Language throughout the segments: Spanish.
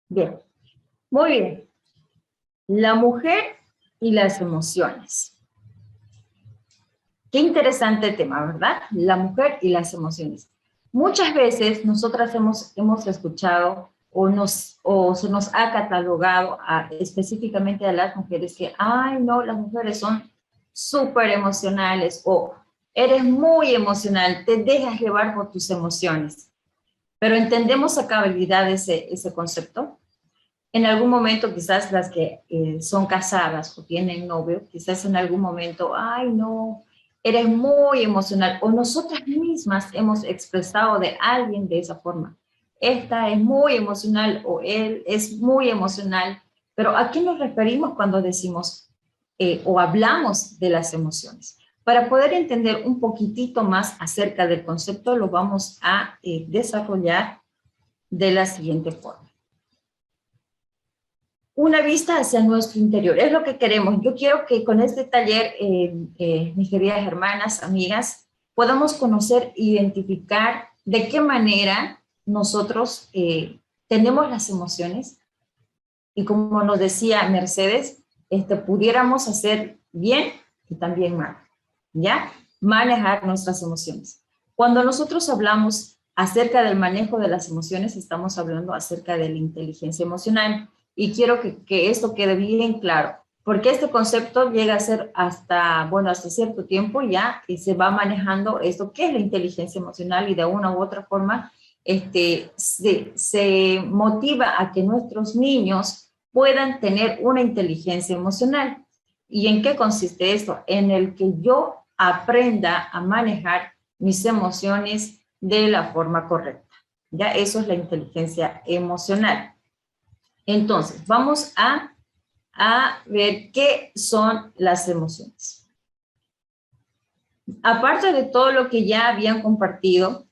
Bien, muy bien. La mujer y las emociones. Qué interesante tema, ¿verdad? La mujer y las emociones. Muchas veces nosotras hemos escuchado o se nos ha catalogado específicamente a las mujeres que, ay, no, las mujeres son súper emocionales o eres muy emocional, te dejas llevar por tus emociones. Pero ¿entendemos a cabalidad ese concepto? En algún momento quizás las que son casadas o tienen novio, quizás en algún momento, ay no, eres muy emocional, o nosotras mismas hemos expresado de alguien de esa forma. Esta es muy emocional o él es muy emocional, pero ¿a qué nos referimos cuando decimos o hablamos de las emociones? Para poder entender un poquitito más acerca del concepto, lo vamos a desarrollar de la siguiente forma. Una vista hacia nuestro interior, es lo que queremos. Yo quiero que con este taller, mis queridas hermanas, amigas, podamos conocer, identificar de qué manera nosotros tenemos las emociones y como nos decía Mercedes, pudiéramos hacer bien y también mal, ¿ya? Manejar nuestras emociones. Cuando nosotros hablamos acerca del manejo de las emociones, estamos hablando acerca de la inteligencia emocional. Y quiero que esto quede bien claro, porque este concepto llega a ser hasta cierto tiempo ya y se va manejando esto, ¿qué es la inteligencia emocional? Y de una u otra forma se motiva a que nuestros niños puedan tener una inteligencia emocional. ¿Y en qué consiste esto? En el que yo aprenda a manejar mis emociones de la forma correcta. Ya eso es la inteligencia emocional. Entonces, vamos a ver qué son las emociones. Aparte de todo lo que ya habían compartido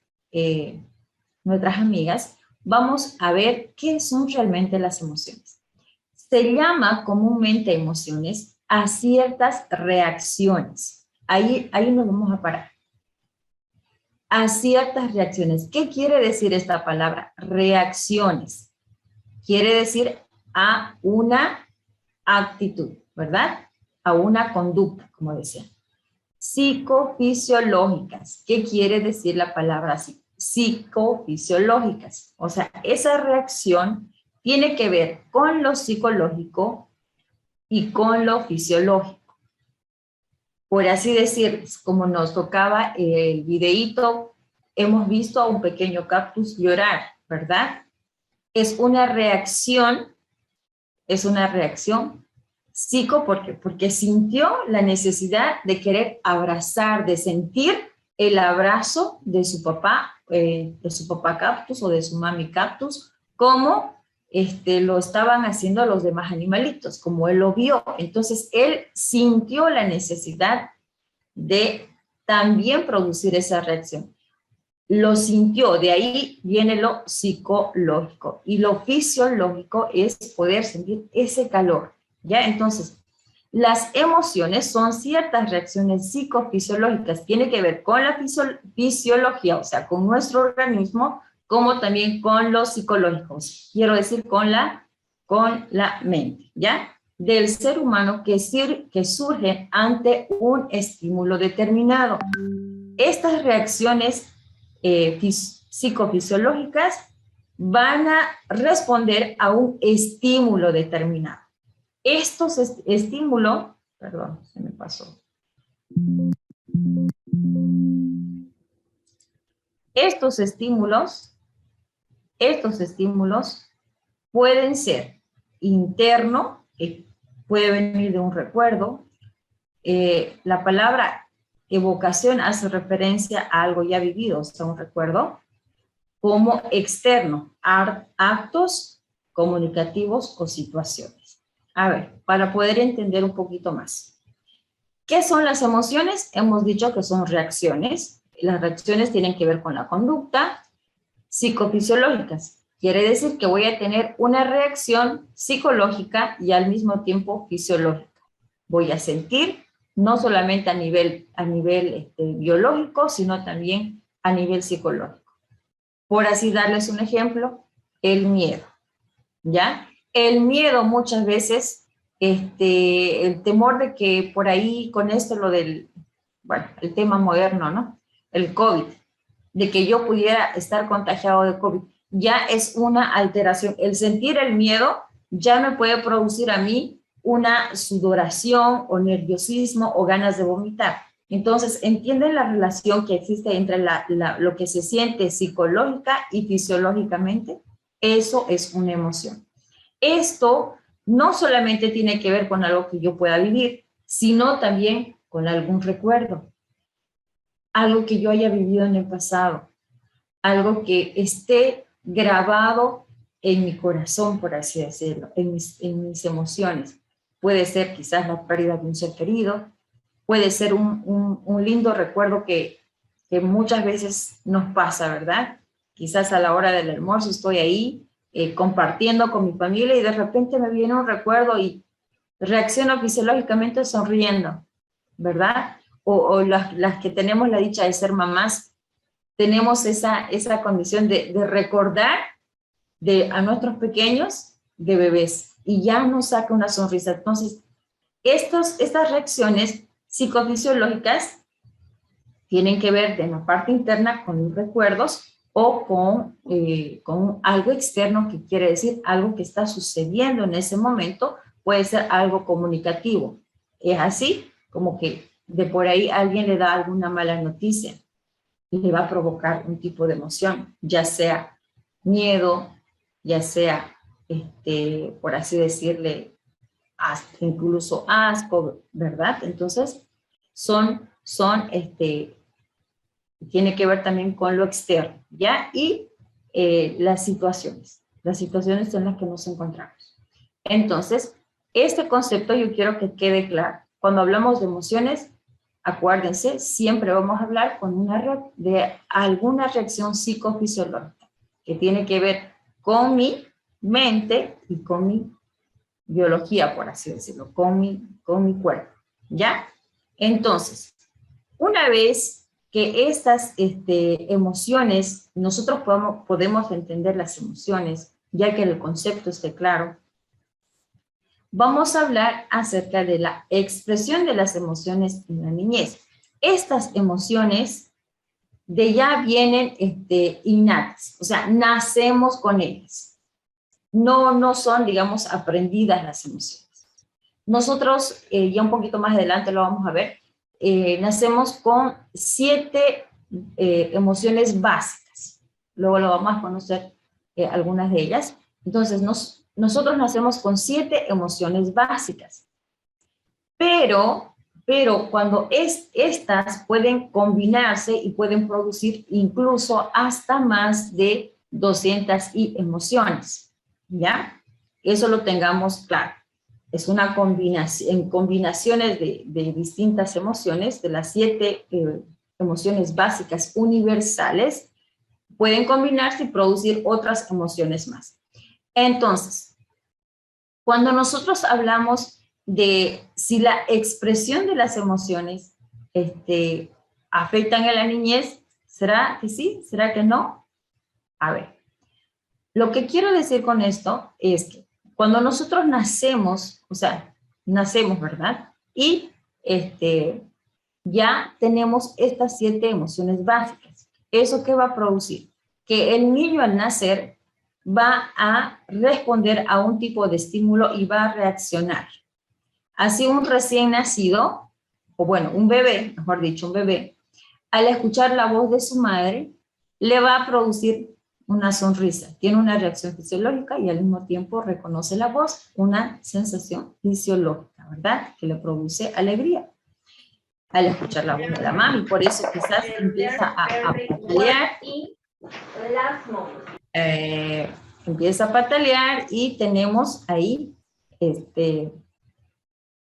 nuestras amigas, vamos a ver qué son realmente las emociones. Se llama comúnmente emociones a ciertas reacciones. Ahí nos vamos a parar. A ciertas reacciones. ¿Qué quiere decir esta palabra? Reacciones. Quiere decir a una actitud, ¿verdad? A una conducta, como decía. Psicofisiológicas. ¿Qué quiere decir la palabra psicofisiológicas? O sea, esa reacción tiene que ver con lo psicológico y con lo fisiológico. Por así decir, como nos tocaba el videíto, hemos visto a un pequeño cactus llorar, ¿verdad? Es una reacción psico porque sintió la necesidad de querer abrazar, de sentir el abrazo de su papá cactus o de su mami cactus, como lo estaban haciendo los demás animalitos, como él lo vio. Entonces él sintió la necesidad de también producir esa reacción. Lo sintió, de ahí viene lo psicológico. Y lo fisiológico es poder sentir ese calor, ¿ya? Entonces, las emociones son ciertas reacciones psicofisiológicas, tiene que ver con la fisiología, o sea, con nuestro organismo, como también con los psicológicos, quiero decir con la mente, ¿ya? Del ser humano que surge ante un estímulo determinado. Estas reacciones psicofisiológicas van a responder a un estímulo determinado. Estos estímulos, perdón, se me pasó. Estos estímulos pueden ser interno, que puede venir de un recuerdo. La palabra evocación hace referencia a algo ya vivido, o sea, un recuerdo, como externo, actos comunicativos o situaciones. A ver, para poder entender un poquito más. ¿Qué son las emociones? Hemos dicho que son reacciones. Las reacciones tienen que ver con la conducta psicofisiológicas. Quiere decir que voy a tener una reacción psicológica y al mismo tiempo fisiológica. Voy a sentir no solamente a nivel biológico, sino también a nivel psicológico. Por así darles un ejemplo, el miedo. ¿ya? El miedo muchas veces, el temor de que por ahí con esto lo del, bueno, el tema moderno, ¿no? El COVID, de que yo pudiera estar contagiado de COVID, ya es una alteración. El sentir el miedo ya me puede producir a mí una sudoración o nerviosismo o ganas de vomitar. Entonces, entienden la relación que existe entre lo que se siente psicológica y fisiológicamente. Eso es una emoción. Esto no solamente tiene que ver con algo que yo pueda vivir, sino también con algún recuerdo, algo que yo haya vivido en el pasado, algo que esté grabado en mi corazón, por así decirlo, en mis emociones. Puede ser quizás la pérdida de un ser querido, puede ser un lindo recuerdo que muchas veces nos pasa, ¿verdad? Quizás a la hora del almuerzo estoy ahí compartiendo con mi familia y de repente me viene un recuerdo y reacciono fisiológicamente sonriendo, ¿verdad? O las que tenemos la dicha de ser mamás, tenemos esa condición de recordar a nuestros pequeños de bebés y ya nos saca una sonrisa. Entonces, estas reacciones psicofisiológicas tienen que ver de la parte interna con los recuerdos o con algo externo, que quiere decir algo que está sucediendo en ese momento, puede ser algo comunicativo. Es así como que de por ahí alguien le da alguna mala noticia y le va a provocar un tipo de emoción, ya sea miedo, ya sea, por así decirle, hasta incluso asco, ¿verdad? Entonces, tiene que ver también con lo externo, ¿ya? Y las situaciones en las que nos encontramos. Entonces, este concepto yo quiero que quede claro. Cuando hablamos de emociones, acuérdense, siempre vamos a hablar de alguna reacción psicofisiológica que tiene que ver con mi mente y con mi biología, por así decirlo, con mi cuerpo, ¿ya? Entonces, una vez que estas emociones, nosotros podemos entender las emociones, ya que el concepto esté claro, vamos a hablar acerca de la expresión de las emociones en la niñez. Estas emociones de ya vienen innatas, o sea, nacemos con ellas. No son, digamos, aprendidas las emociones. Nosotros, ya un poquito más adelante lo vamos a ver, nacemos con 7 emociones básicas. Luego lo vamos a conocer algunas de ellas. Entonces, nosotros nacemos con 7 emociones básicas. Pero cuando estas pueden combinarse y pueden producir incluso hasta más de 200 emociones, ¿ya? Eso lo tengamos claro. Es una combinación, combinaciones de distintas emociones, de las 7 emociones básicas universales, pueden combinarse y producir otras emociones más. Entonces, cuando nosotros hablamos de si la expresión de las emociones afectan a la niñez, ¿será que sí? ¿Será que no? A ver, lo que quiero decir con esto es que cuando nosotros nacemos, o sea, nacemos, ¿verdad? Y ya tenemos estas 7 emociones básicas. ¿Eso qué va a producir? Que el niño al nacer va a responder a un tipo de estímulo y va a reaccionar. Así un recién nacido, o bueno, un bebé, mejor dicho, un bebé, al escuchar la voz de su madre, le va a producir una sonrisa. Tiene una reacción fisiológica y al mismo tiempo reconoce la voz, una sensación fisiológica, ¿verdad? Que le produce alegría al escuchar la voz de la mami. Por eso quizás empieza a patalear empieza a patalear y tenemos ahí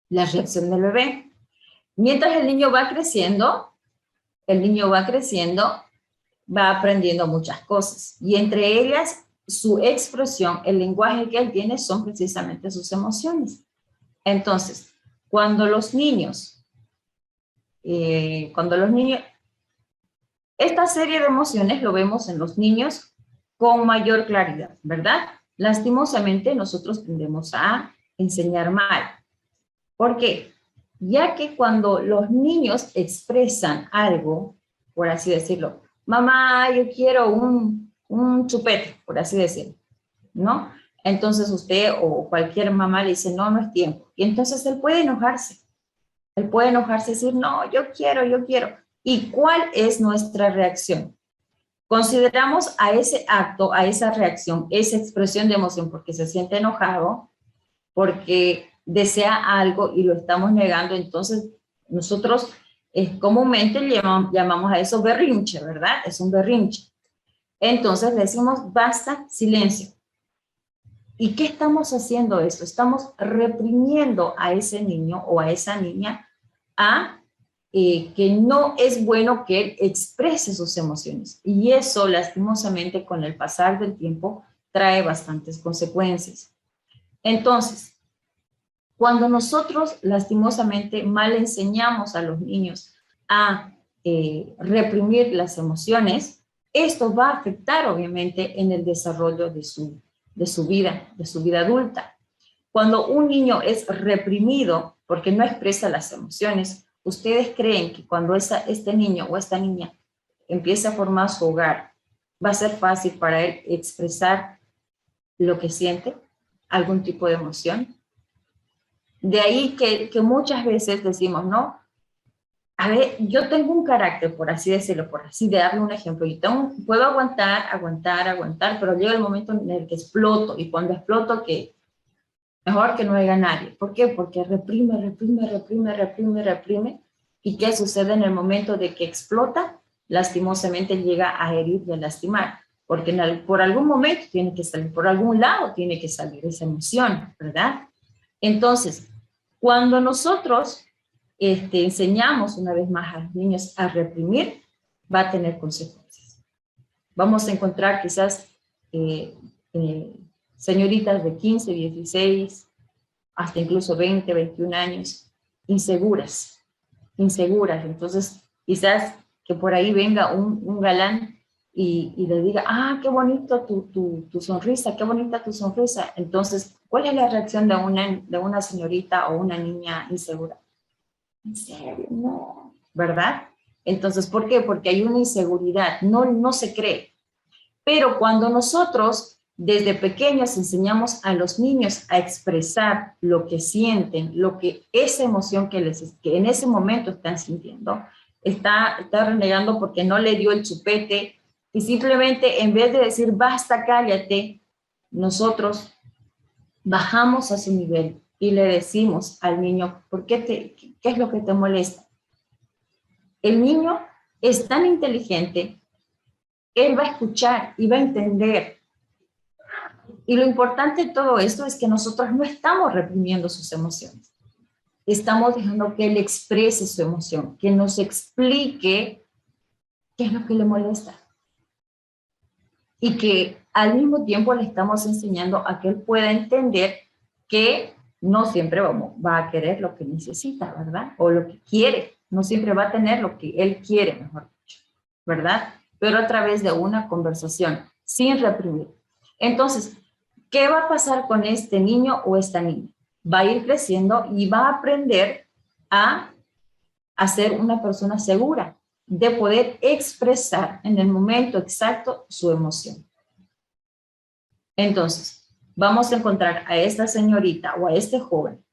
la reacción del bebé. Mientras el niño va creciendo, va aprendiendo muchas cosas. Y entre ellas, su expresión, el lenguaje que él tiene son precisamente sus emociones. Entonces, cuando los niños, esta serie de emociones lo vemos en los niños con mayor claridad, ¿verdad? lastimosamente nosotros tendemos a enseñar mal. ¿Por qué? Ya que cuando los niños expresan algo, por así decirlo, mamá, yo quiero un chupete, por así decirlo, ¿no? Entonces usted o cualquier mamá le dice, no, no es tiempo. Y entonces él puede enojarse. Él puede enojarse y decir, no, yo quiero, yo quiero. ¿Y cuál es nuestra reacción? Consideramos a ese acto, a esa reacción, esa expresión de emoción, porque se siente enojado, porque desea algo y lo estamos negando, entonces nosotros comúnmente llamamos a eso berrinche, ¿verdad? Es un berrinche. Entonces decimos, basta, silencio. ¿Y qué estamos haciendo esto? Estamos reprimiendo a ese niño o a esa niña a que no es bueno que él exprese sus emociones. Y eso, lastimosamente, con el pasar del tiempo, trae bastantes consecuencias. Entonces, cuando nosotros, lastimosamente, mal enseñamos a los niños a reprimir las emociones, esto va a afectar, obviamente, en el desarrollo de su vida adulta. Cuando un niño es reprimido porque no expresa las emociones, ¿ustedes creen que cuando este niño o esta niña empiece a formar su hogar, va a ser fácil para él expresar lo que siente, algún tipo de emoción? De ahí que muchas veces decimos, no, a ver, yo tengo un carácter, por así decirlo, por así de darle un ejemplo, puedo aguantar, pero llega el momento en el que exploto, y cuando exploto, que mejor que no haya nadie. ¿Por qué? Porque reprime. ¿Y qué sucede en el momento de que explota? Lastimosamente llega a herir y a lastimar. Porque por algún momento tiene que salir, por algún lado tiene que salir esa emoción, ¿verdad? Entonces, cuando nosotros enseñamos una vez más a los niños a reprimir, va a tener consecuencias. Vamos a encontrar quizás señoritas de 15, 16, hasta incluso 20, 21 años, inseguras. Entonces, quizás que por ahí venga un galán y le diga, ah, qué bonito tu sonrisa, qué bonita tu sonrisa. Entonces, ¿cuál es la reacción de una señorita o una niña insegura? ¿En serio? No, ¿verdad? Entonces, ¿por qué? Porque hay una inseguridad, no se cree. Pero cuando nosotros desde pequeños enseñamos a los niños a expresar lo que sienten, esa emoción que en ese momento están sintiendo, está renegando porque no le dio el chupete, y simplemente en vez de decir basta, cállate, nosotros bajamos a su nivel y le decimos al niño, ¿qué es lo que te molesta? El niño es tan inteligente, él va a escuchar y va a entender. Y lo importante de todo esto es que nosotros no estamos reprimiendo sus emociones. Estamos dejando que él exprese su emoción, que nos explique qué es lo que le molesta. Y que al mismo tiempo le estamos enseñando a que él pueda entender que no siempre va a querer lo que necesita, ¿verdad? O lo que quiere. No siempre va a tener lo que él quiere, mejor dicho, ¿verdad? Pero a través de una conversación, sin reprimir. Entonces, ¿qué va a pasar con este niño o esta niña? Va a ir creciendo y va a aprender a ser una persona segura, de poder expresar en el momento exacto su emoción. Entonces, vamos a encontrar a esta señorita o a este joven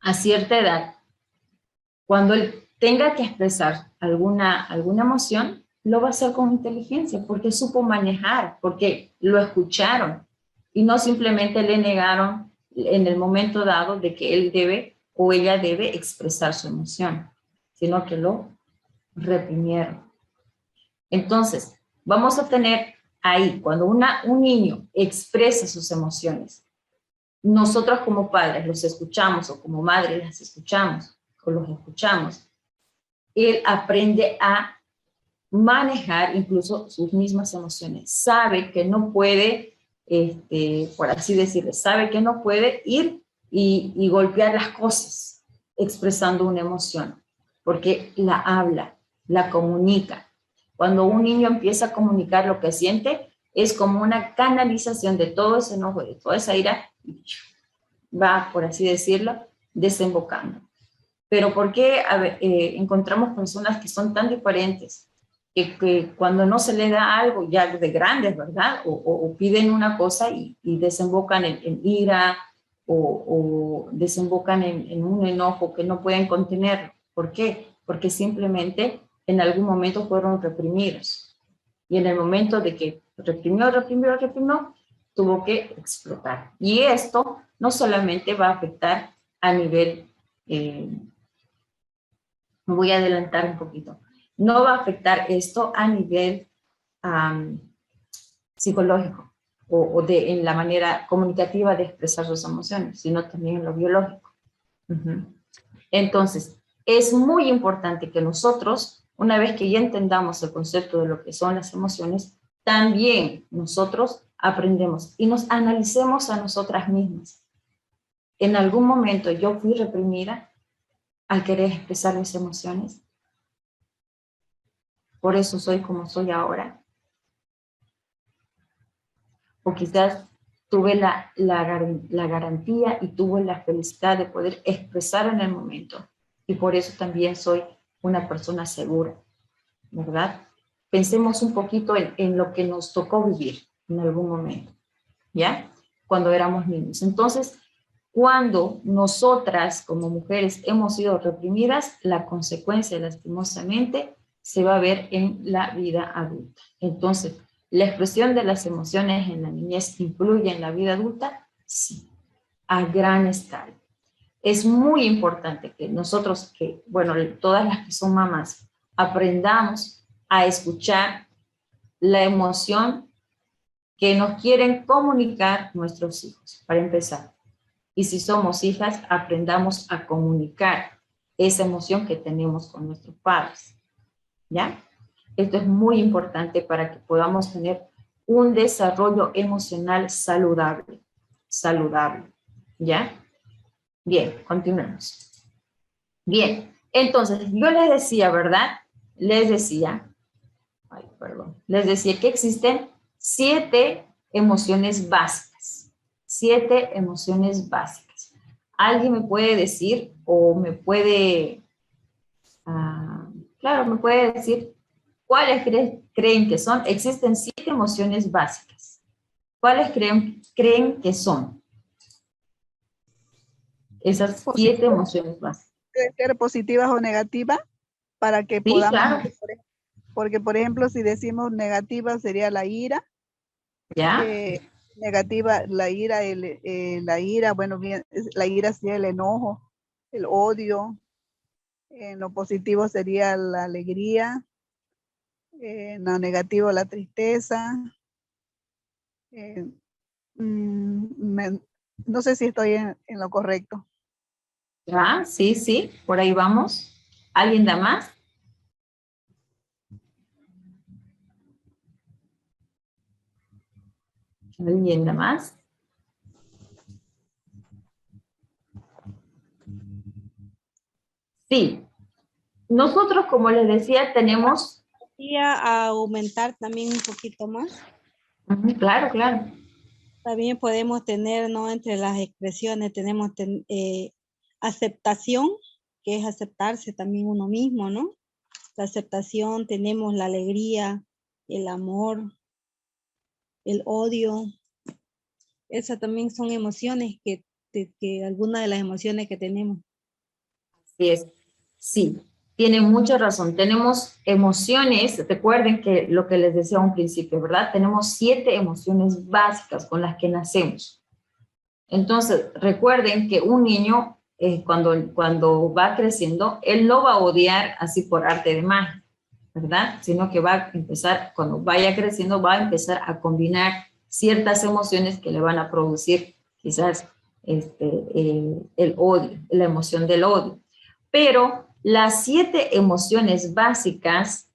a cierta edad, cuando él tenga que expresar alguna emoción, lo va a hacer con inteligencia, porque supo manejar, porque lo escucharon y no simplemente le negaron en el momento dado de que él debe o ella debe expresar su emoción, sino que lo reprimieron. Entonces, vamos a tener ahí, cuando un niño expresa sus emociones, nosotros como padres los escuchamos o como madres las escuchamos o los escuchamos, él aprende a manejar incluso sus mismas emociones. Sabe que no puede, por así decirlo, sabe que no puede ir y golpear las cosas expresando una emoción, porque la habla, la comunica. Cuando un niño empieza a comunicar lo que siente, es como una canalización de todo ese enojo, de toda esa ira, va, por así decirlo, desembocando. Pero ¿por qué encontramos personas que son tan diferentes? Que cuando no se les da algo, ya de grandes, ¿verdad? O piden una cosa y desembocan en ira o desembocan en un enojo que no pueden contener. ¿Por qué? Porque simplemente en algún momento fueron reprimidos. Y en el momento de que reprimió, tuvo que explotar. Y esto no solamente va a afectar a nivel, me voy a adelantar un poquito, no va a afectar esto a nivel psicológico en la manera comunicativa de expresar sus emociones, sino también en lo biológico. Entonces, es muy importante que nosotros, una vez que ya entendamos el concepto de lo que son las emociones, también nosotros aprendemos y nos analicemos a nosotras mismas. En algún momento yo fui reprimida al querer expresar mis emociones. Por eso soy como soy ahora. O quizás tuve la garantía y tuve la felicidad de poder expresar en el momento. Y por eso también soy una persona segura, ¿verdad? Pensemos un poquito en lo que nos tocó vivir en algún momento, ¿ya? Cuando éramos niños. Entonces, cuando nosotras como mujeres hemos sido reprimidas, la consecuencia, lastimosamente, se va a ver en la vida adulta. Entonces, ¿la expresión de las emociones en la niñez influye en la vida adulta? Sí, a gran escala. Es muy importante que nosotros, bueno, todas las que son mamás, aprendamos a escuchar la emoción que nos quieren comunicar nuestros hijos, para empezar. Y si somos hijas, aprendamos a comunicar esa emoción que tenemos con nuestros padres, ¿ya? Esto es muy importante para que podamos tener un desarrollo emocional saludable, ¿ya? Bien, continuemos. Bien, entonces yo les decía, ¿verdad? Les decía que existen 7 emociones básicas. 7 emociones básicas. ¿Alguien me puede decir o me puede, me puede decir cuáles creen que son? Existen 7 emociones básicas. ¿Cuáles creen que son esas 7 emociones básicas? Puede ser positivas o negativas para que Sí, podamos, claro. porque por ejemplo si decimos negativa sería la ira, ¿Ya? Negativa la ira, bueno, bien, la ira sería el enojo, el odio. En lo positivo sería la alegría, en lo negativo la tristeza. No sé si estoy en lo correcto. ¿Ya? Sí, sí, por ahí vamos. ¿Alguien da más? ¿Alguien da más? Sí. Nosotros, como les decía, tenemos... A aumentar también un poquito más. Claro, claro. También podemos tener, ¿no? Entre las expresiones tenemos aceptación, que es aceptarse también uno mismo, ¿no? La aceptación, tenemos la alegría, el amor, el odio. Esas también son emociones que algunas de las emociones que tenemos. Así es. Sí, tiene mucha razón. Tenemos emociones, recuerden que lo que les decía a un principio, ¿verdad? Tenemos 7 emociones básicas con las que nacemos. Entonces, recuerden que un niño, cuando va creciendo, él no va a odiar así por arte de magia, ¿verdad? Sino que va a empezar, cuando vaya creciendo, va a empezar a combinar ciertas emociones que le van a producir quizás el odio, la emoción del odio. Pero las 7 emociones básicas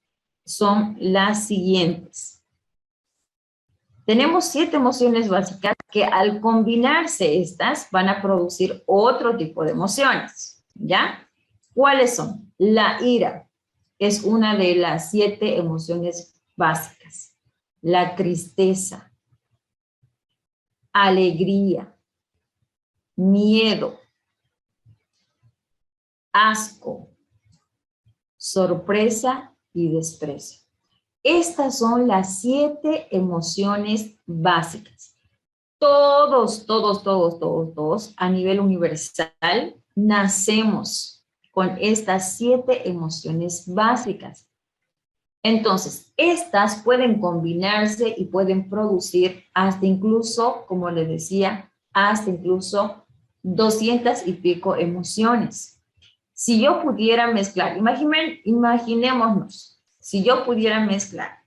son las siguientes. Tenemos 7 emociones básicas que al combinarse estas van a producir otro tipo de emociones, ¿ya? ¿Cuáles son? La ira es una de las 7 emociones básicas. la tristeza, alegría, miedo, asco, sorpresa y desprecio. Estas son las 7 emociones básicas. Todos a nivel universal nacemos con estas 7 emociones básicas. Entonces, estas pueden combinarse y pueden producir hasta incluso, como les decía, hasta incluso 200 y pico emociones. Si yo pudiera mezclar, imaginémonos, si yo pudiera mezclar,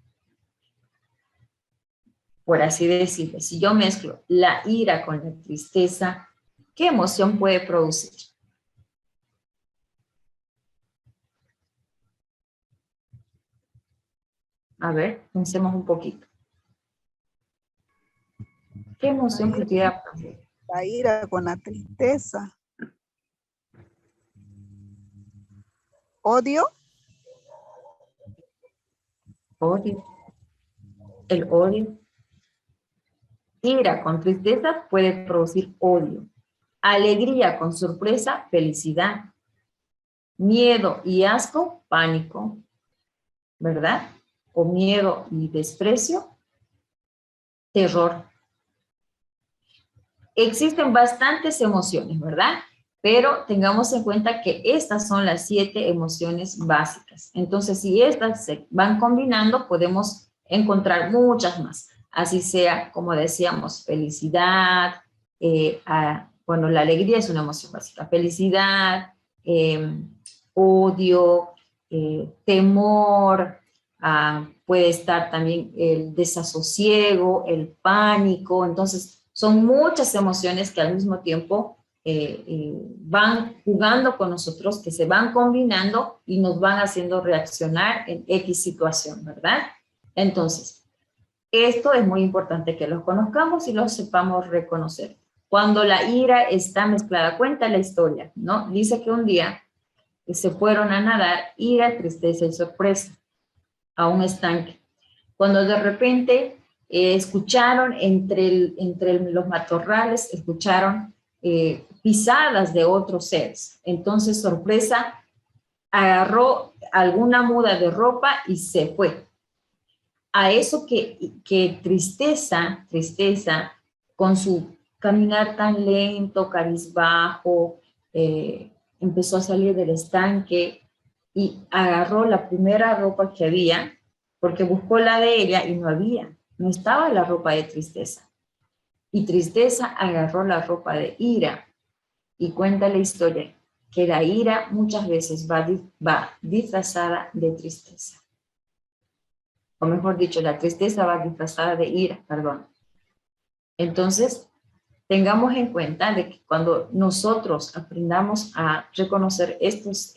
por así decirlo, si yo mezclo la ira con la tristeza, ¿qué emoción puede producir? A ver, pensemos un poquito. ¿Qué emoción pudiera producir? La ira con la tristeza. Odio. Odio. El odio. Ira con tristeza puede producir odio. Alegría con sorpresa, felicidad. Miedo y asco, pánico. ¿Verdad? O miedo y desprecio, terror. Existen bastantes emociones, ¿verdad? Pero tengamos en cuenta que estas son las 7 emociones básicas. Entonces, si estas se van combinando, podemos encontrar muchas más. Así sea, como decíamos, felicidad, bueno, la alegría es una emoción básica. Felicidad, odio, temor, puede estar también el desasosiego, el pánico. Entonces, son muchas emociones que al mismo tiempo van jugando con nosotros, que se van combinando y nos van haciendo reaccionar en X situación, ¿verdad? Entonces, esto es muy importante que lo conozcamos y lo sepamos reconocer. Cuando la ira está mezclada, cuenta la historia, ¿no? Dice que un día se fueron a nadar ira, tristeza y sorpresa a un estanque. Cuando de repente escucharon entre los matorrales, escucharon pisadas de otros seres. Entonces, sorpresa, agarró alguna muda de ropa y se fue. A eso que tristeza, con su caminar tan lento, cabizbajo, empezó a salir del estanque y agarró la primera ropa que había, porque buscó la de ella y no había, no estaba la ropa de tristeza. Y tristeza agarró la ropa de ira. Y cuenta la historia que la ira muchas veces va disfrazada de tristeza. O mejor dicho, la tristeza va disfrazada de ira, perdón. Entonces, tengamos en cuenta de que cuando nosotros aprendamos a reconocer estas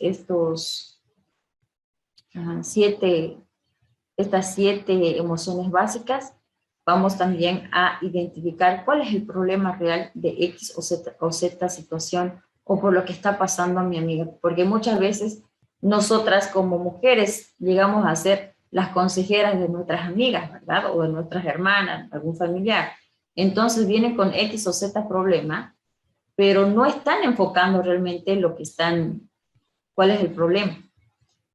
7 emociones básicas, vamos también a identificar cuál es el problema real de X o Z situación o por lo que está pasando a mi amiga. Porque muchas veces nosotras como mujeres llegamos a ser las consejeras de nuestras amigas, ¿verdad? O de nuestras hermanas, algún familiar. Entonces vienen con X o Z problema, pero no están enfocando realmente cuál es el problema.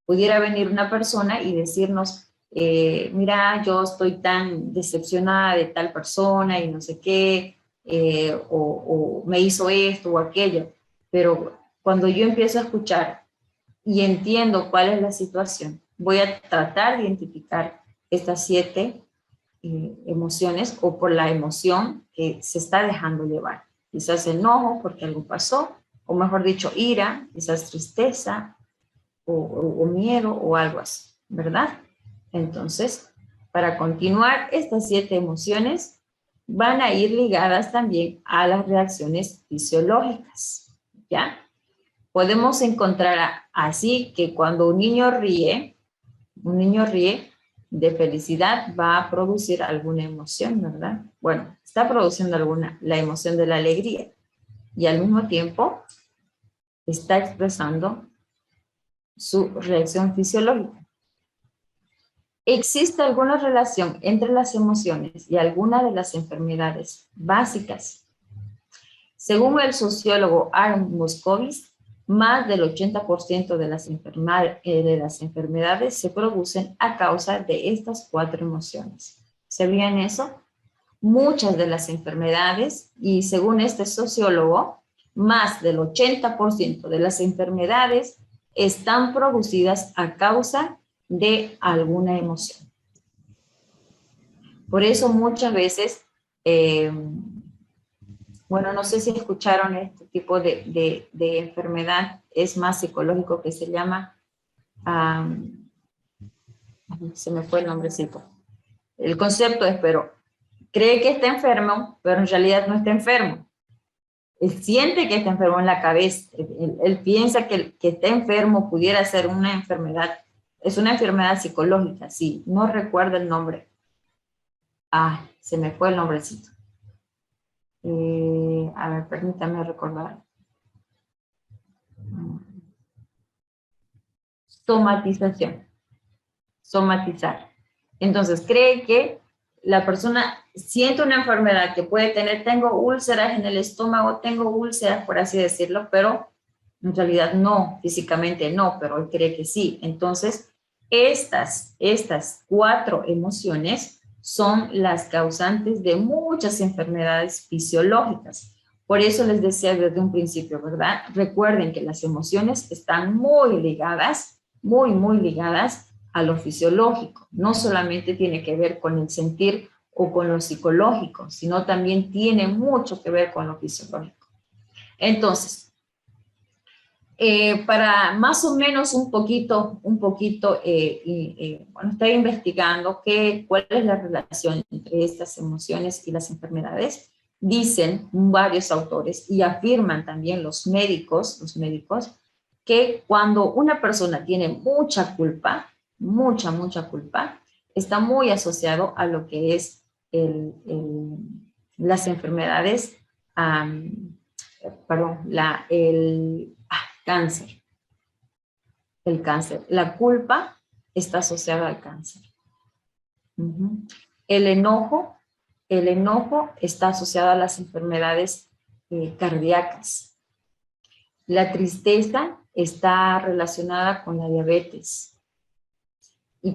Pudiera venir una persona y decirnos, mira, yo estoy tan decepcionada de tal persona y no sé qué, o me hizo esto o aquello, pero cuando yo empiezo a escuchar y entiendo cuál es la situación, voy a tratar de identificar estas 7 emociones o por la emoción que se está dejando llevar. Quizás enojo porque algo pasó, o mejor dicho, ira, quizás tristeza, o miedo o algo así, ¿verdad? Entonces, para continuar, estas 7 emociones van a ir ligadas también a las reacciones fisiológicas, ¿ya? Podemos encontrar así que cuando un niño ríe de felicidad va a producir alguna emoción, ¿verdad? Bueno, está produciendo la emoción de la alegría y al mismo tiempo está expresando su reacción fisiológica. ¿Existe alguna relación entre las emociones y alguna de las enfermedades básicas? Según el sociólogo Aaron Moscovitz, más del 80% de las enfermedades se producen a causa de estas 4 emociones. ¿Sabían eso? Muchas de las enfermedades, y según este sociólogo, más del 80% de las enfermedades están producidas a causa de alguna emoción. Por eso muchas veces, bueno, no sé si escucharon este tipo de enfermedad, es más psicológico, que se llama, se me fue el nombrecito. El concepto es, pero cree que está enfermo, pero en realidad no está enfermo. Él siente que está enfermo en la cabeza, él piensa que está enfermo, pudiera ser una enfermedad, es una enfermedad psicológica, sí, no recuerdo el nombre. Se me fue el nombrecito. A ver, permítame recordar. Somatización. Somatizar. Entonces, cree que la persona siente una enfermedad que puede tener, tengo úlceras en el estómago, tengo úlceras, por así decirlo, pero en realidad no, físicamente no, pero él cree que sí. Entonces, estas 4 emociones son las causantes de muchas enfermedades fisiológicas. Por eso les decía desde un principio, ¿verdad? Recuerden que las emociones están muy ligadas a lo fisiológico. No solamente tiene que ver con el sentir o con lo psicológico, sino también tiene mucho que ver con lo fisiológico. Entonces, para más o menos un poquito, bueno, estoy investigando cuál es la relación entre estas emociones y las enfermedades. Dicen varios autores y afirman también los médicos, que cuando una persona tiene mucha culpa, mucha culpa, está muy asociado a lo que es las enfermedades, cáncer. El cáncer. La culpa está asociada al cáncer. El enojo está asociado a las enfermedades cardíacas. La tristeza está relacionada con la diabetes.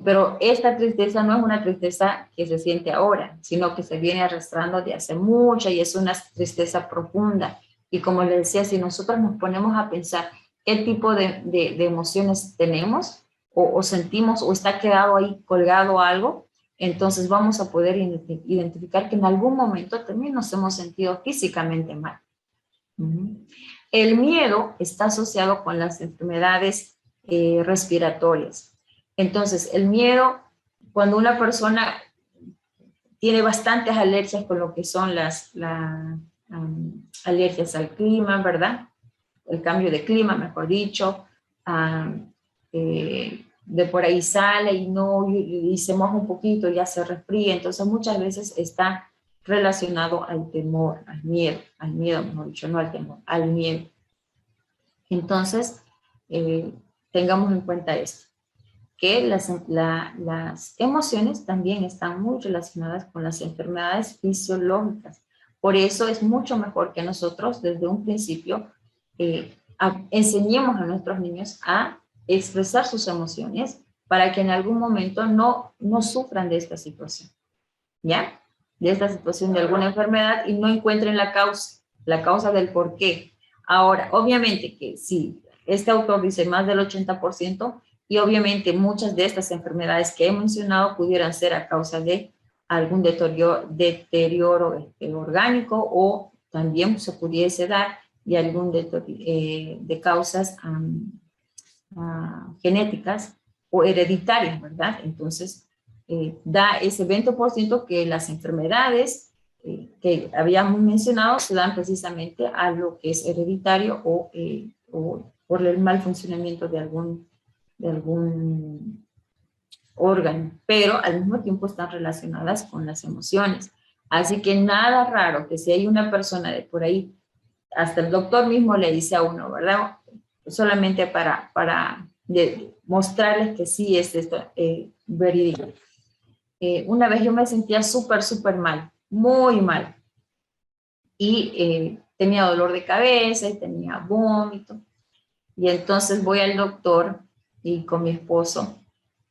Pero esta tristeza no es una tristeza que se siente ahora, sino que se viene arrastrando de hace mucho y es una tristeza profunda. Y como les decía, si nosotros nos ponemos a pensar qué tipo de emociones tenemos o sentimos o está quedado ahí colgado algo, entonces vamos a poder identificar que en algún momento también nos hemos sentido físicamente mal. El miedo está asociado con las enfermedades respiratorias. Entonces, el miedo, cuando una persona tiene bastantes alergias con lo que son las alergias al clima, ¿verdad? El cambio de clima, mejor dicho, de por ahí sale y se moja un poquito, ya se resfría, entonces muchas veces está relacionado al temor, al miedo, mejor dicho, no al temor, al miedo. Entonces, tengamos en cuenta esto, que las emociones también están muy relacionadas con las enfermedades fisiológicas. Por eso es mucho mejor que nosotros desde un principio enseñemos a nuestros niños a expresar sus emociones para que en algún momento no sufran de esta situación, ¿ya? De esta situación de alguna enfermedad y no encuentren la causa del por qué. Ahora, obviamente que sí, este autor dice más del 80%, y obviamente muchas de estas enfermedades que he mencionado pudieran ser a causa de algún deterioro orgánico, o también se pudiese dar de algún de causas genéticas o hereditarias, ¿verdad? Entonces, da ese 20% que las enfermedades que habíamos mencionado se dan precisamente a lo que es hereditario o por el mal funcionamiento de algún órgano, pero al mismo tiempo están relacionadas con las emociones. Así que nada raro que si hay una persona de por ahí, hasta el doctor mismo le dice a uno, ¿verdad? Solamente para mostrarles que sí es esto, verídico. Una vez yo me sentía súper mal, muy mal. Y tenía dolor de cabeza y tenía vómito. Y entonces voy al doctor y con mi esposo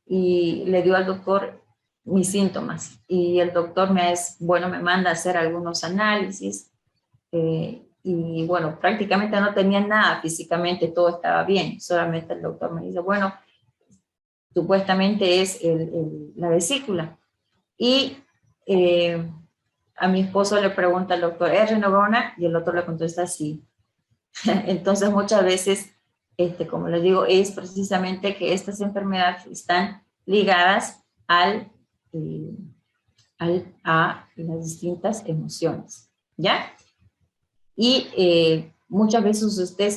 y le dio al doctor mis síntomas. Y el doctor me manda a hacer algunos análisis. Y bueno, prácticamente no tenía nada físicamente, todo estaba bien. Solamente el doctor me dice, bueno, supuestamente es la vesícula. Y a mi esposo le pregunta al doctor, ¿es Renogona? Y el otro le contesta sí. Entonces muchas veces, como les digo, es precisamente que estas enfermedades están ligadas a las distintas emociones, ¿ya? Y muchas veces usted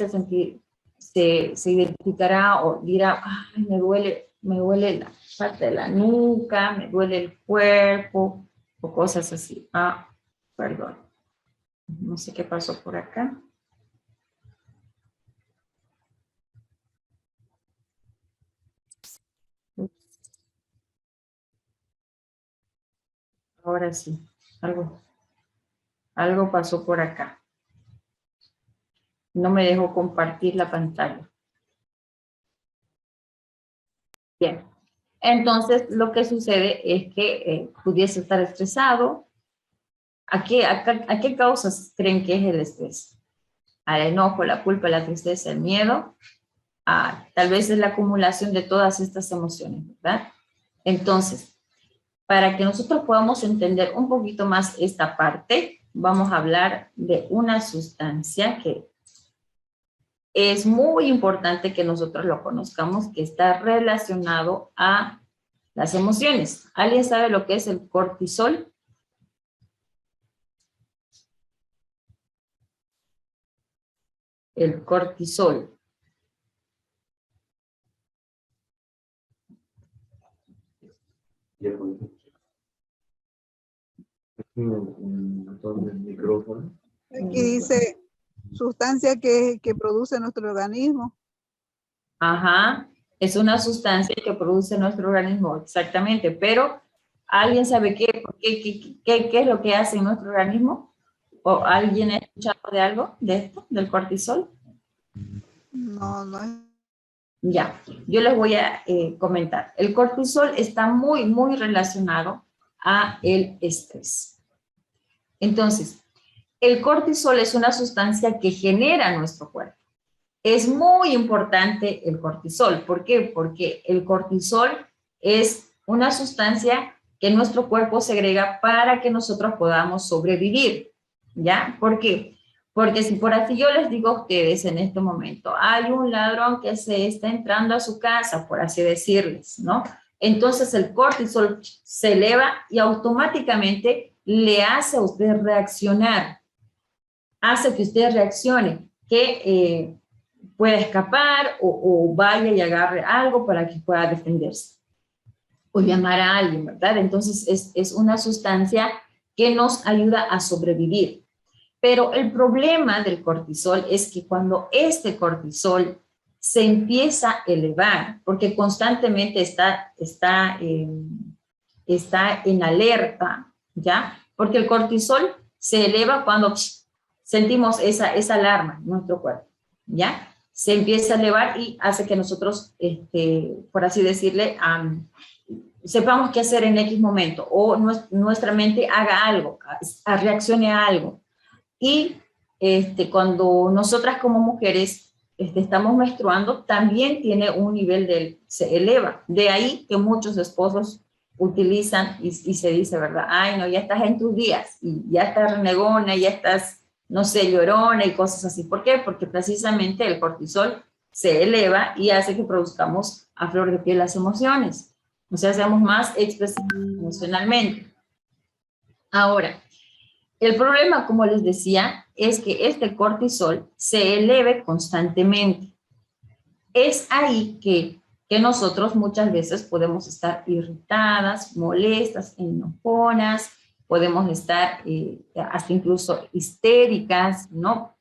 se identificará o dirá, ay, me duele la parte de la nuca, me duele el cuerpo, o cosas así. Perdón. No sé qué pasó por acá. Ahora sí, algo pasó por acá. No me dejó compartir la pantalla. Bien. Entonces, lo que sucede es que pudiese estar estresado. ¿A qué causas creen que es el estrés? Al enojo, la culpa, la tristeza, el miedo. Tal vez es la acumulación de todas estas emociones, ¿verdad? Entonces, para que nosotros podamos entender un poquito más esta parte, vamos a hablar de una sustancia que es muy importante que nosotros lo conozcamos, que está relacionado a las emociones. ¿Alguien sabe lo que es el cortisol? El cortisol. Aquí dice sustancia que produce nuestro organismo. Ajá, es una sustancia que produce nuestro organismo, exactamente, pero ¿alguien sabe qué es lo que hace en nuestro organismo? ¿O alguien ha escuchado de algo de esto, del cortisol? No, no es. Ya, yo les voy a comentar. El cortisol está muy relacionado a el estrés. Entonces, el cortisol es una sustancia que genera nuestro cuerpo. Es muy importante el cortisol. ¿Por qué? Porque el cortisol es una sustancia que nuestro cuerpo segrega para que nosotros podamos sobrevivir. ¿Ya? ¿Por qué? Porque si por así yo les digo a ustedes en este momento, hay un ladrón que se está entrando a su casa, por así decirles, ¿no? Entonces el cortisol se eleva y automáticamente le hace a usted reaccionar, hace que usted reaccione, que pueda escapar o vaya y agarre algo para que pueda defenderse o llamar a alguien, ¿verdad? Entonces es una sustancia que nos ayuda a sobrevivir. Pero el problema del cortisol es que cuando este cortisol se empieza a elevar, porque constantemente está en alerta, ¿ya? Porque el cortisol se eleva cuando sentimos esa alarma en nuestro cuerpo, ¿ya? Se empieza a elevar y hace que nosotros, por así decirle, sepamos qué hacer en X momento, o nuestra mente haga algo, reaccione a algo. Y cuando nosotras como mujeres estamos menstruando, también tiene un nivel se eleva. De ahí que muchos esposos utilizan y se dice, ¿verdad? Ay, no, ya estás en tus días, y ya estás renegona, ya estás, no sé, llorona y cosas así. ¿Por qué? Porque precisamente el cortisol se eleva y hace que produzcamos a flor de piel las emociones. O sea, seamos más expresivos emocionalmente. Ahora, el problema, como les decía, es que este cortisol se eleve constantemente. Es ahí que nosotros muchas veces podemos estar irritadas, molestas, enojonas, podemos estar hasta incluso histéricas, ¿no?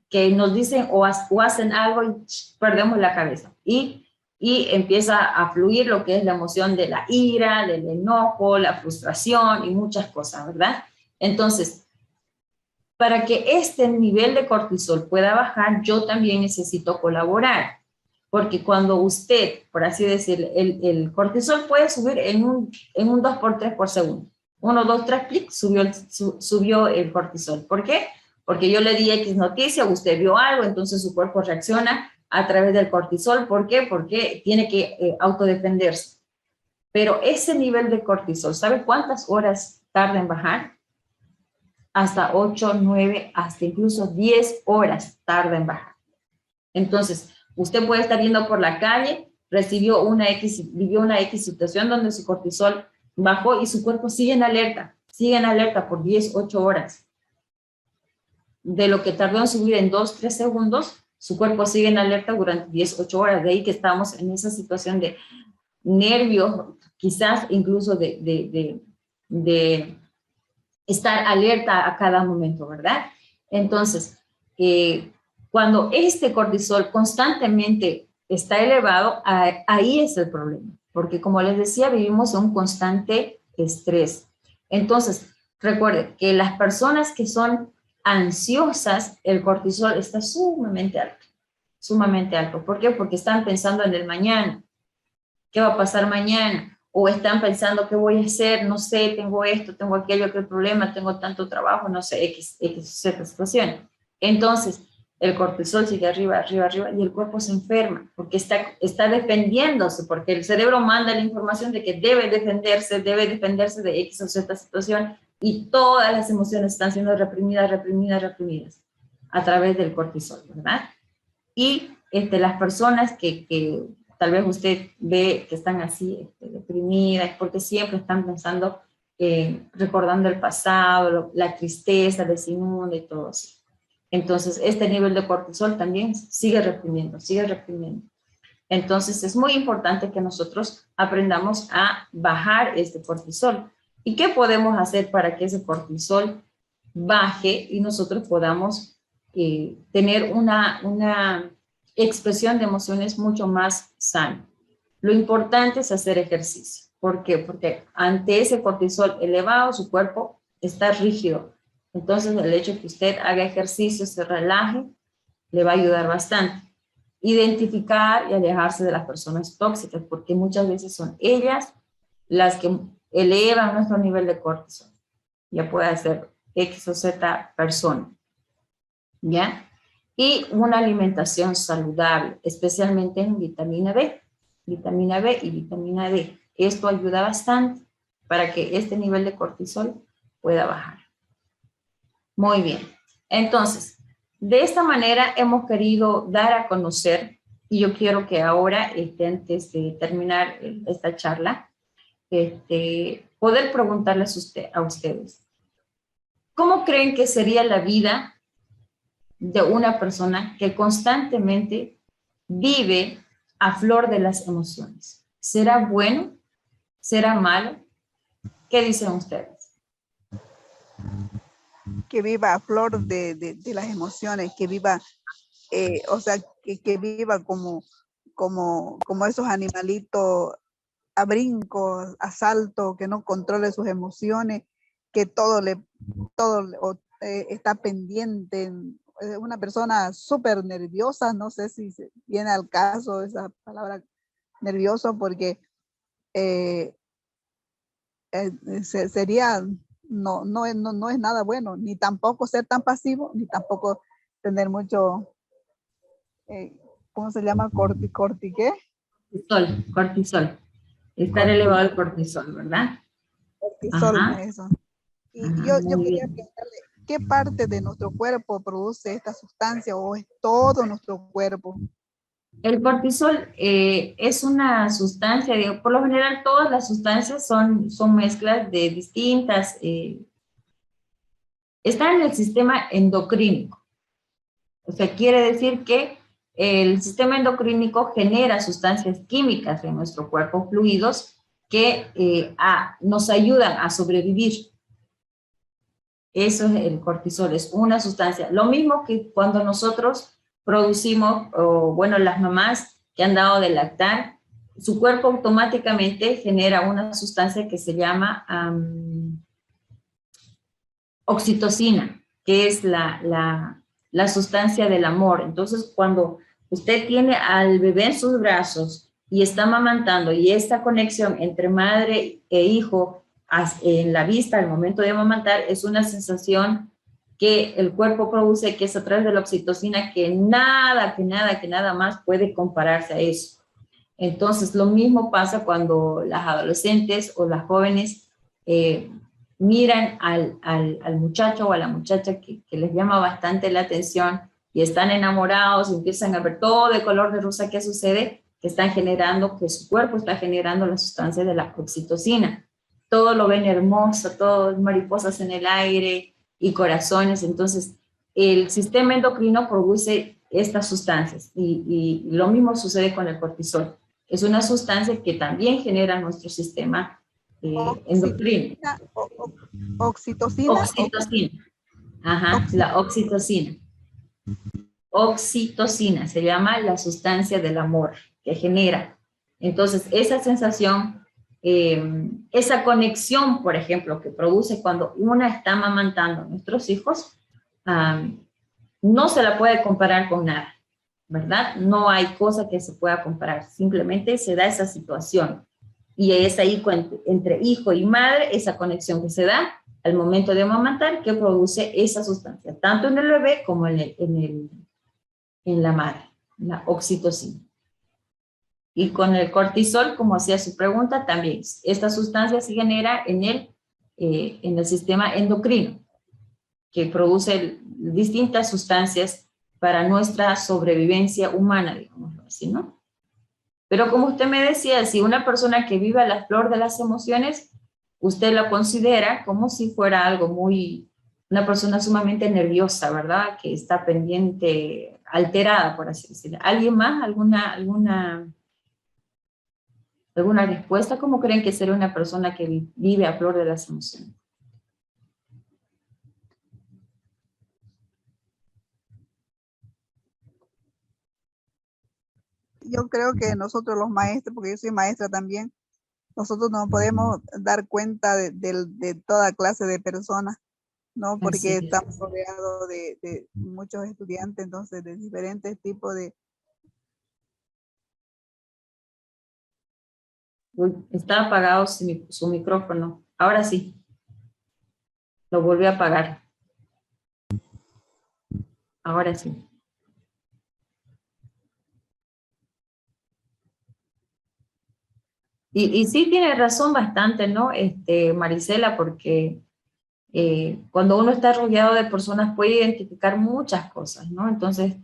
Que nos dicen o hacen algo y perdemos la cabeza. Y y empieza a fluir lo que es la emoción de la ira, del enojo, la frustración y muchas cosas, ¿verdad? Entonces, para que este nivel de cortisol pueda bajar, yo también necesito colaborar, porque cuando usted, por así decir, el cortisol puede subir en un 2x3 por segundo. 1, 2, 3, clic, subió el cortisol. ¿Por qué? Porque yo le di X noticia, usted vio algo, entonces su cuerpo reacciona a través del cortisol. ¿Por qué? Porque tiene que autodefenderse. Pero ese nivel de cortisol, ¿sabe cuántas horas tarda en bajar? Hasta 8, 9, hasta incluso 10 horas tarda en bajar. Entonces, usted puede estar yendo por la calle, vivió una X situación donde su cortisol bajó y su cuerpo sigue en alerta por 10, 8 horas. De lo que tardó en subir en 2, 3 segundos, su cuerpo sigue en alerta durante 10, 8 horas. De ahí que estamos en esa situación de nervios, quizás incluso de estar alerta a cada momento, ¿verdad? Entonces, cuando este cortisol constantemente está elevado, ahí es el problema, porque como les decía, vivimos en un constante estrés. Entonces, recuerden que las personas que son ansiosas, el cortisol está sumamente alto, sumamente alto. ¿Por qué? Porque están pensando en el mañana, ¿qué va a pasar mañana? O están pensando, ¿qué voy a hacer? No sé, tengo esto, tengo aquello, qué problema, tengo tanto trabajo, no sé, X situación. Entonces, el cortisol sigue arriba, arriba, arriba, y el cuerpo se enferma, porque está defendiéndose, porque el cerebro manda la información de que debe defenderse de X o Z situación, y todas las emociones están siendo reprimidas a través del cortisol, ¿verdad? Y las personas que tal vez usted ve que están así deprimidas, porque siempre están pensando, recordando el pasado, la tristeza de ese mundo y todo eso. Entonces, este nivel de cortisol también sigue reprimiendo. Entonces, es muy importante que nosotros aprendamos a bajar este cortisol. ¿Y qué podemos hacer para que ese cortisol baje y nosotros podamos tener una expresión de emociones mucho más sana? Lo importante es hacer ejercicio. ¿Por qué? Porque ante ese cortisol elevado, su cuerpo está rígido. Entonces, el hecho de que usted haga ejercicio, se relaje, le va a ayudar bastante. Identificar y alejarse de las personas tóxicas, porque muchas veces son ellas las que elevan nuestro nivel de cortisol. Ya puede ser X o Z persona. ¿Ya? Y una alimentación saludable, especialmente en vitamina B y vitamina D. Esto ayuda bastante para que este nivel de cortisol pueda bajar. Muy bien. Entonces, de esta manera hemos querido dar a conocer, y yo quiero que ahora, antes de terminar esta charla, poder preguntarles a ustedes, ¿cómo creen que sería la vida de una persona que constantemente vive a flor de las emociones? ¿Será bueno? ¿Será malo? ¿Qué dicen ustedes? Que viva a flor de las emociones, que viva, o sea, que viva como esos animalitos a brinco, a salto, que no controle sus emociones, que está pendiente. Una persona súper nerviosa, no sé si viene al caso esa palabra nervioso, porque sería, no es nada bueno, ni tampoco ser tan pasivo, ni tampoco tener mucho, ¿cómo se llama? ¿Qué? Cortisol. Estar elevado el cortisol, ¿verdad? Cortisol, Ajá. eso. Y Ajá, yo quería preguntarle, ¿qué parte de nuestro cuerpo produce esta sustancia o es todo nuestro cuerpo? El cortisol es una sustancia, digo, por lo general todas las sustancias son mezclas de distintas, están en el sistema endocrínico. O sea, quiere decir que el sistema endocrínico genera sustancias químicas en nuestro cuerpo, fluidos, que nos ayudan a sobrevivir. Eso es el cortisol, es una sustancia. Lo mismo que cuando nosotros producimos, o bueno, las mamás que han dado de lactar, su cuerpo automáticamente genera una sustancia que se llama oxitocina, que es la sustancia del amor. Entonces, cuando usted tiene al bebé en sus brazos y está amamantando, y esta conexión entre madre e hijo en la vista al momento de amamantar, es una sensación que el cuerpo produce, que es a través de la oxitocina, que nada más puede compararse a eso. Entonces, lo mismo pasa cuando las adolescentes o las jóvenes miran al muchacho o a la muchacha que les llama bastante la atención y están enamorados y empiezan a ver todo de color de rosa. ¿Qué sucede? Que están generando, que su cuerpo está generando la sustancia de la oxitocina. Todo lo ven hermoso, todo mariposas en el aire y corazones. Entonces, el sistema endocrino produce estas sustancias y lo mismo sucede con el cortisol. Es una sustancia que también genera nuestro sistema endocrino. Oxitocina. Oxitocina. Ajá, la oxitocina. Oxitocina se llama la sustancia del amor que genera. Entonces, esa sensación, esa conexión, por ejemplo, que produce cuando una está amamantando a nuestros hijos, no se la puede comparar con nada, ¿verdad? No hay cosa que se pueda comparar, simplemente se da esa situación. Y es ahí entre hijo y madre, esa conexión que se da al momento de amamantar, que produce esa sustancia, tanto en el bebé como en la madre, la oxitocina. Y con el cortisol, como hacía su pregunta, también esta sustancia se genera en el sistema endocrino, que produce distintas sustancias para nuestra sobrevivencia humana, digámoslo así, ¿no? Pero como usted me decía, si una persona que vive a la flor de las emociones, usted la considera como si fuera algo una persona sumamente nerviosa, ¿verdad? Que está pendiente, alterada, por así decirlo. ¿Alguien más? ¿Alguna respuesta? ¿Cómo creen que sería una persona que vive a flor de las emociones? Yo creo que nosotros los maestros, porque yo soy maestra también, nosotros nos podemos dar cuenta de toda clase de personas, ¿no? Porque estamos rodeados de muchos estudiantes, entonces de diferentes tipos de... Uy, está apagado su micrófono. Ahora sí. Lo volví a apagar. Ahora sí. Y sí tiene razón bastante, ¿no? Marisela, porque cuando uno está rodeado de personas puede identificar muchas cosas, ¿no? Entonces,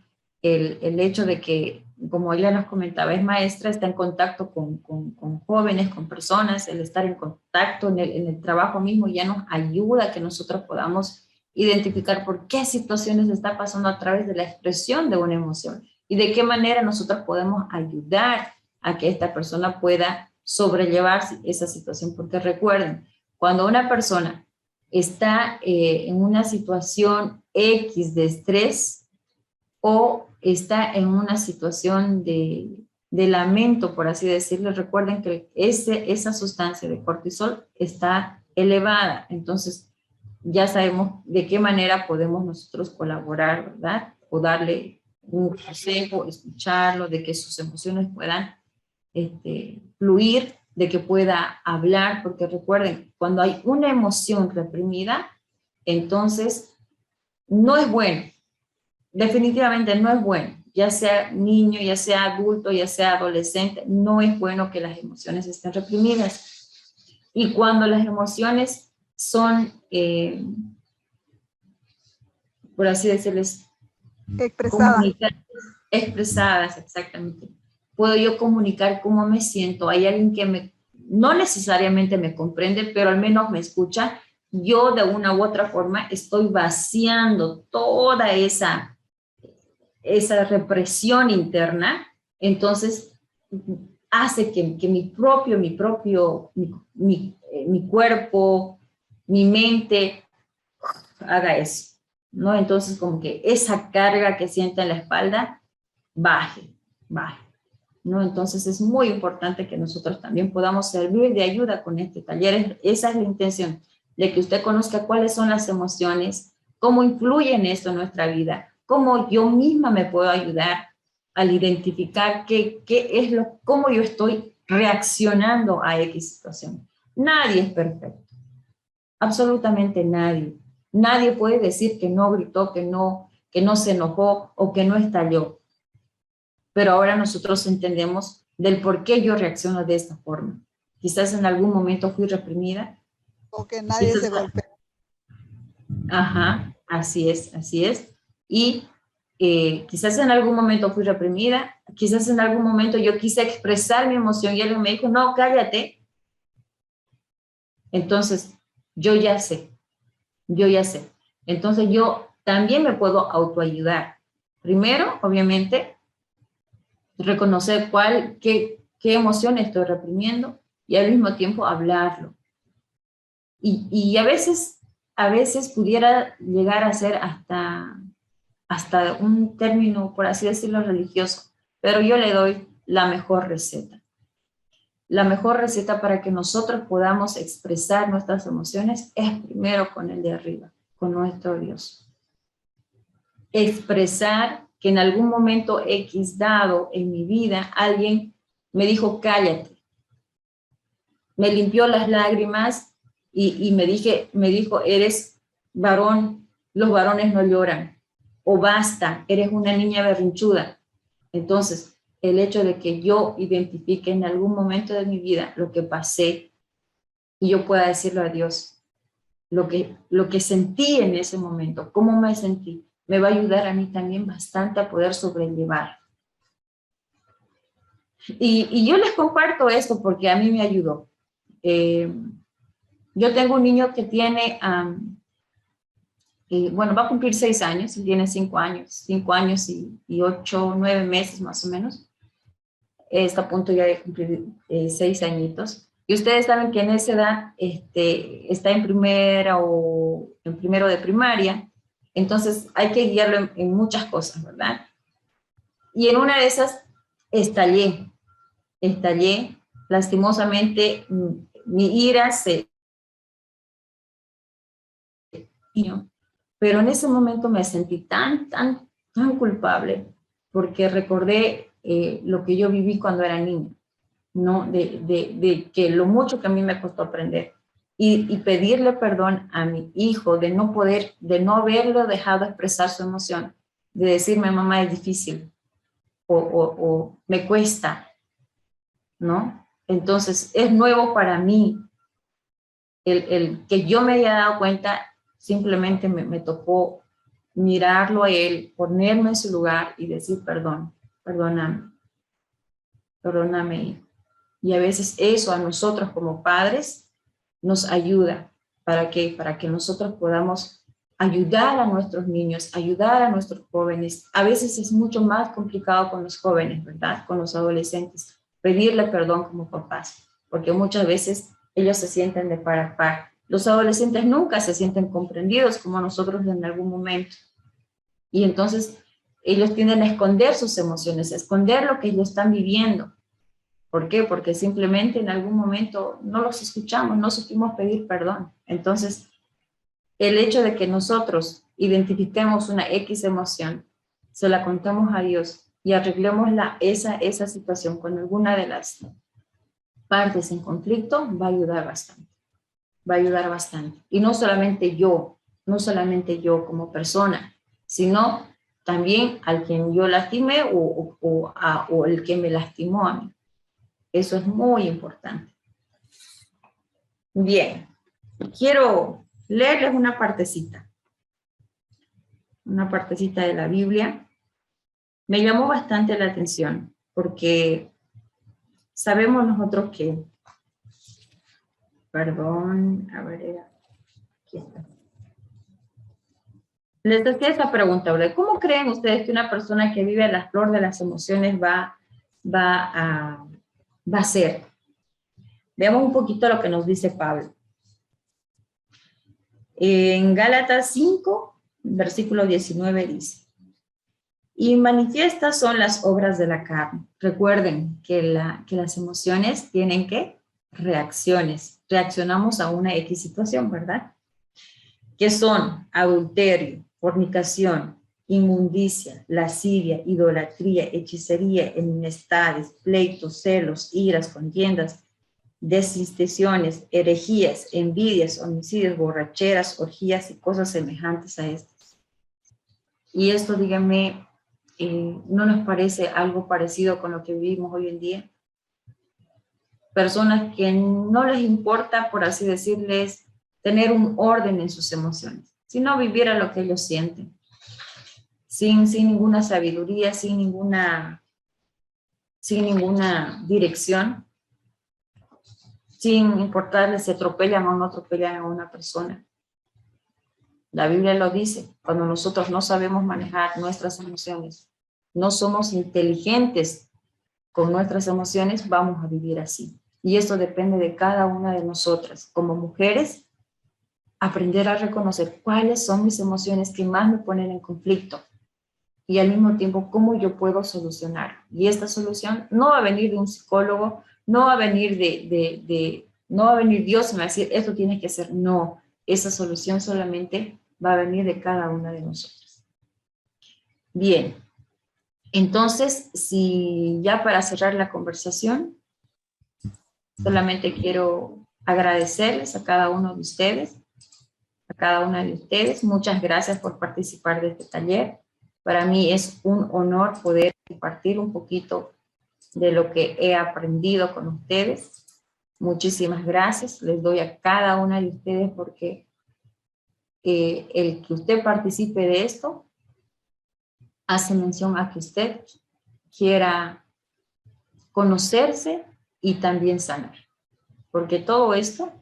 el hecho de que, como ella nos comentaba, es maestra, está en contacto con jóvenes, con personas, el estar en contacto en el trabajo mismo ya nos ayuda a que nosotros podamos identificar por qué situaciones está pasando a través de la expresión de una emoción y de qué manera nosotros podemos ayudar a que esta persona pueda sobrellevar esa situación, porque recuerden, cuando una persona está en una situación X de estrés o está en una situación de lamento, por así decirlo, recuerden que esa sustancia de cortisol está elevada, entonces ya sabemos de qué manera podemos nosotros colaborar, ¿verdad? O darle un consejo, escucharlo, de que sus emociones puedan fluir, de que pueda hablar, porque recuerden, cuando hay una emoción reprimida, entonces no es bueno, definitivamente no es bueno, ya sea niño, ya sea adulto, ya sea adolescente, no es bueno que las emociones estén reprimidas. Y cuando las emociones son, por así decirles, expresadas, exactamente. Puedo yo comunicar cómo me siento, hay alguien que no necesariamente me comprende, pero al menos me escucha, yo de una u otra forma estoy vaciando toda esa represión interna, entonces hace que mi cuerpo, mi mente haga eso, ¿no? Entonces como que esa carga que siente en la espalda baje. ¿no? Entonces es muy importante que nosotros también podamos servir de ayuda con este taller. Esa es la intención, de que usted conozca cuáles son las emociones, cómo influyen esto en nuestra vida, cómo yo misma me puedo ayudar al identificar cómo yo estoy reaccionando a X situación. Nadie es perfecto, absolutamente nadie. Nadie puede decir que no gritó, que no se enojó o que no estalló. Pero ahora nosotros entendemos del por qué yo reacciono de esta forma. Quizás en algún momento fui reprimida. O que nadie se golpea. Ajá, así es, así es. Y quizás en algún momento fui reprimida, quizás en algún momento yo quise expresar mi emoción y alguien me dijo, no, cállate. Entonces, yo ya sé. Entonces yo también me puedo autoayudar. Primero, obviamente, reconocer qué emoción estoy reprimiendo y al mismo tiempo hablarlo. Y a veces pudiera llegar a ser hasta un término, por así decirlo, religioso, pero yo le doy la mejor receta. La mejor receta para que nosotros podamos expresar nuestras emociones es primero con el de arriba, con nuestro Dios. Expresar que en algún momento X dado en mi vida, alguien me dijo, cállate. Me limpió las lágrimas y me dijo, eres varón, los varones no lloran. O basta, eres una niña berrinchuda. Entonces, el hecho de que yo identifique en algún momento de mi vida lo que pasé y yo pueda decirlo a Dios, lo que sentí en ese momento, cómo me sentí, me va a ayudar a mí también bastante a poder sobrellevar. Y yo les comparto esto porque a mí me ayudó. Yo tengo un niño que tiene, va a cumplir 6 años, él tiene 5 años y 8, 9 meses más o menos. Está a punto ya de cumplir 6 añitos. Y ustedes saben que en esa edad está en primero de primaria, entonces hay que guiarlo en muchas cosas, ¿verdad? Y en una de esas estallé, lastimosamente mi ira pero en ese momento me sentí tan culpable porque recordé lo que yo viví cuando era niña, ¿no? De que lo mucho que a mí me costó aprender y pedirle perdón a mi hijo de no haberlo dejado expresar su emoción, de decirme, mamá, es difícil o me cuesta, ¿no? Entonces es nuevo para mí el que yo me haya dado cuenta. Simplemente me tocó mirarlo a él, ponerme en su lugar y decir, perdóname, hijo. Y a veces eso a nosotros como padres nos ayuda. ¿Para qué? Para que nosotros podamos ayudar a nuestros niños, ayudar a nuestros jóvenes. A veces es mucho más complicado con los jóvenes, ¿verdad? Con los adolescentes. Pedirle perdón como papás, porque muchas veces ellos se sienten de par a par. Los adolescentes nunca se sienten comprendidos como nosotros en algún momento. Y entonces ellos tienden a esconder sus emociones, a esconder lo que ellos están viviendo. ¿Por qué? Porque simplemente en algún momento no los escuchamos, no supimos pedir perdón. Entonces, el hecho de que nosotros identifiquemos una X emoción, se la contemos a Dios y arreglemos esa situación con alguna de las partes en conflicto, va a ayudar bastante. Va a ayudar bastante. Y no solamente yo como persona, sino también al quien yo lastimé o el que me lastimó a mí. Eso es muy importante. Bien, quiero leerles una partecita de la Biblia. Me llamó bastante la atención porque sabemos nosotros que, aquí está. Les hacía esa pregunta, ¿verdad? ¿Cómo creen ustedes que una persona que vive a la flor de las emociones va a ser? Veamos un poquito lo que nos dice Pablo. En Gálatas 5, versículo 19 dice, Y manifiestas son las obras de la carne. Recuerden que las emociones tienen ¿qué? Reacciones. Reaccionamos a una X situación, ¿verdad? Que son adulterio, fornicación, inmundicia, lascivia, idolatría, hechicería, enemistades, pleitos, celos, iras, contiendas, desintenciones, herejías, envidias, homicidios, borracheras, orgías y cosas semejantes a estas. Y esto, díganme, ¿no nos parece algo parecido con lo que vivimos hoy en día? Personas que no les importa, por así decirles, tener un orden en sus emociones, sino vivir a lo que ellos sienten, sin ninguna sabiduría, sin ninguna dirección, sin importarles si atropellan o no atropellan a una persona. La Biblia lo dice, cuando nosotros no sabemos manejar nuestras emociones, no somos inteligentes con nuestras emociones, vamos a vivir así. Y esto depende de cada una de nosotras. Como mujeres, aprender a reconocer cuáles son mis emociones que más me ponen en conflicto y al mismo tiempo cómo yo puedo solucionar. Y esta solución no va a venir de un psicólogo, no va a venir no va a venir Dios y me va a decir, esto tiene que ser. No, esa solución solamente va a venir de cada una de nosotras. Bien, entonces, si ya para cerrar la conversación, solamente quiero agradecerles a cada uno de ustedes, muchas gracias por participar de este taller. Para mí es un honor poder compartir un poquito de lo que he aprendido con ustedes. Muchísimas gracias. Les doy a cada una de ustedes porque el que usted participe de esto hace mención a que usted quiera conocerse y también sanar. Porque todo esto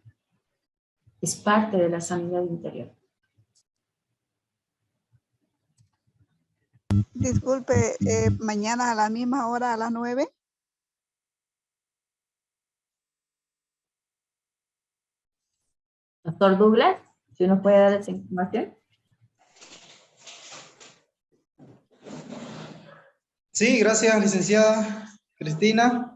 es parte de la sanidad interior. Disculpe, mañana a la misma hora, a las 9. Doctor Douglas, si nos puede dar esa información. Sí, gracias, licenciada Cristina.